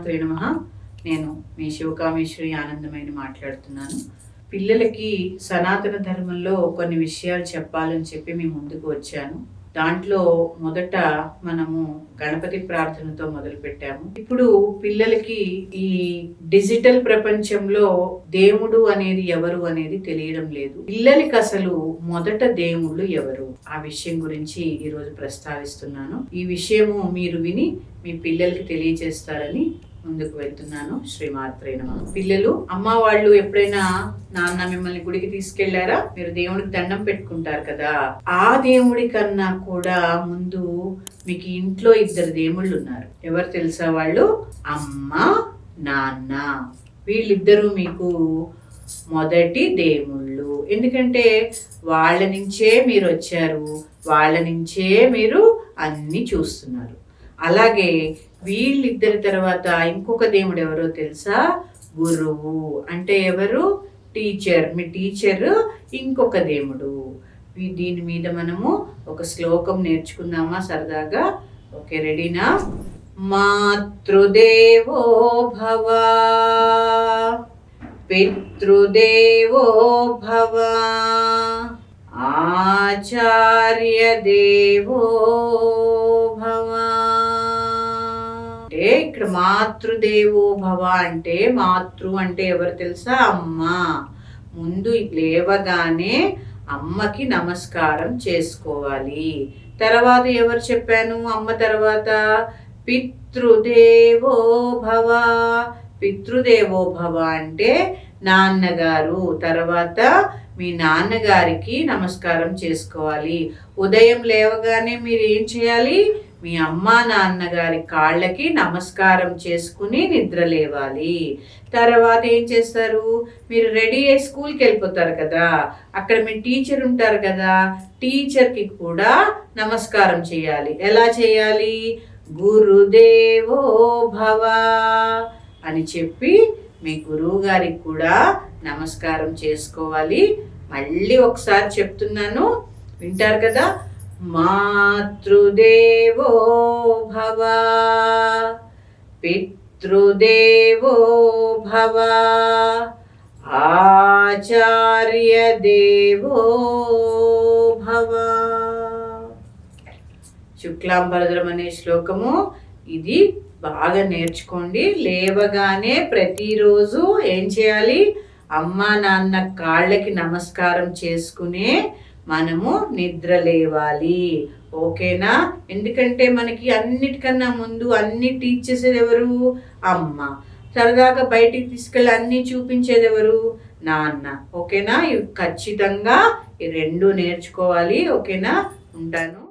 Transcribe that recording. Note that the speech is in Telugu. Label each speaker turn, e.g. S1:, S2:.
S1: శ్రీమాత్రే నమః. నేను మీ శివకామేశ్వరి ఆనందమైన మాట్లాడుతున్నాను. పిల్లలకి సనాతన ధర్మంలో కొన్ని విషయాలు చెప్పాలని చెప్పి మీ ముందుకు వచ్చాను. దాంట్లో మొదట మనము గణపతి ప్రార్థనతో మొదలు పెట్టాము. ఇప్పుడు పిల్లలకి ఈ డిజిటల్ ప్రపంచంలో దేవుడు అనేది ఎవరు అనేది తెలియడం లేదు. పిల్లలకి అసలు మొదట దేవుళ్ళు ఎవరు ఆ విషయం గురించి ఈరోజు ప్రస్తావిస్తున్నాను. ఈ విషయము మీరు విని మీ పిల్లలకి తెలియజేస్తారని ముందుకు వెళ్తున్నాను. శ్రీమాత్రే నమః. పిల్లలు, అమ్మ వాళ్ళు ఎప్పుడైనా నాన్న మిమ్మల్ని గుడికి తీసుకెళ్లారా? మీరు దేవుడికి దండం పెట్టుకుంటారు కదా, ఆ దేవుడి కన్నా కూడా ముందు మీకు ఇంట్లో ఇద్దరు దేవుళ్ళు ఉన్నారు. ఎవరు తెలుసా? వాళ్ళు అమ్మ నాన్న. వీళ్ళిద్దరూ మీకు మొదటి దేవుళ్ళు. ఎందుకంటే వాళ్ళ నుంచే మీరు వచ్చారు, వాళ్ళ నుంచే మీరు అన్ని చూస్తున్నారు. అలాగే వీళ్ళిద్దరి తర్వాత ఇంకొక దేవుడు ఎవరో తెలుసా? గురువు. అంటే ఎవరు? టీచర్. మీ టీచర్ ఇంకొక దేవుడు. దీని మీద మనము ఒక శ్లోకం నేర్చుకుందామా సరదాగా? ఓకే, రెడీనా? మాతృదేవో భవ, పితృదేవో భవ, ఆచార్య దేవో భవ. అంటే ఇక్కడ మాతృదేవో భవ అంటే, మాతృ అంటే ఎవరు తెలుసా? అమ్మ. ముందు లేవగానే అమ్మకి నమస్కారం చేసుకోవాలి. తర్వాత ఎవరు చెప్పాను? అమ్మ తర్వాత పితృదేవో భవ. పితృదేవో భవ అంటే నాన్నగారు. తర్వాత మీ నాన్నగారికి నమస్కారం చేసుకోవాలి. ఉదయం లేవగానే మీరు ఏం చేయాలి? మీ అమ్మ నాన్నగారి కాళ్ళకి నమస్కారం చేసుకుని నిద్ర లేవాలి. తర్వాత ఏం చేస్తారు? మీరు రెడీ అయ్యి స్కూల్కి వెళ్ళిపోతారు కదా, అక్కడ మీ టీచర్ ఉంటారు కదా, టీచర్కి కూడా నమస్కారం చేయాలి. ఎలా చేయాలి? గురుదేవో భవ అని చెప్పి మీ గురువు గారికి కూడా నమస్కారం చేసుకోవాలి. మళ్ళీ ఒకసారి చెప్తున్నాను, వింటారు కదా? మాతృదేవో భవ, పితృదేవో భవ, ఆచార్య దేవో భవ. శుక్లాంబరధరం అనే శ్లోకము ఇది బాగా నేర్చుకోండి. లేవగానే ప్రతిరోజు ఏం చేయాలి? అమ్మా నాన్న కాళ్ళకి నమస్కారం చేసుకునే మనము నిద్ర లేవాలి. ఓకేనా? ఎందుకంటే మనకి అన్నిటికన్నా ముందు అన్ని టీచ్ చేసేది ఎవరు? అమ్మ. సరదాగా బయటికి తీసుకెళ్ళి అన్ని చూపించేది ఎవరు? నాన్న. ఓకేనా? ఇవి ఖచ్చితంగా ఈ రెండు నేర్చుకోవాలి. ఓకేనా? ఉంటాను.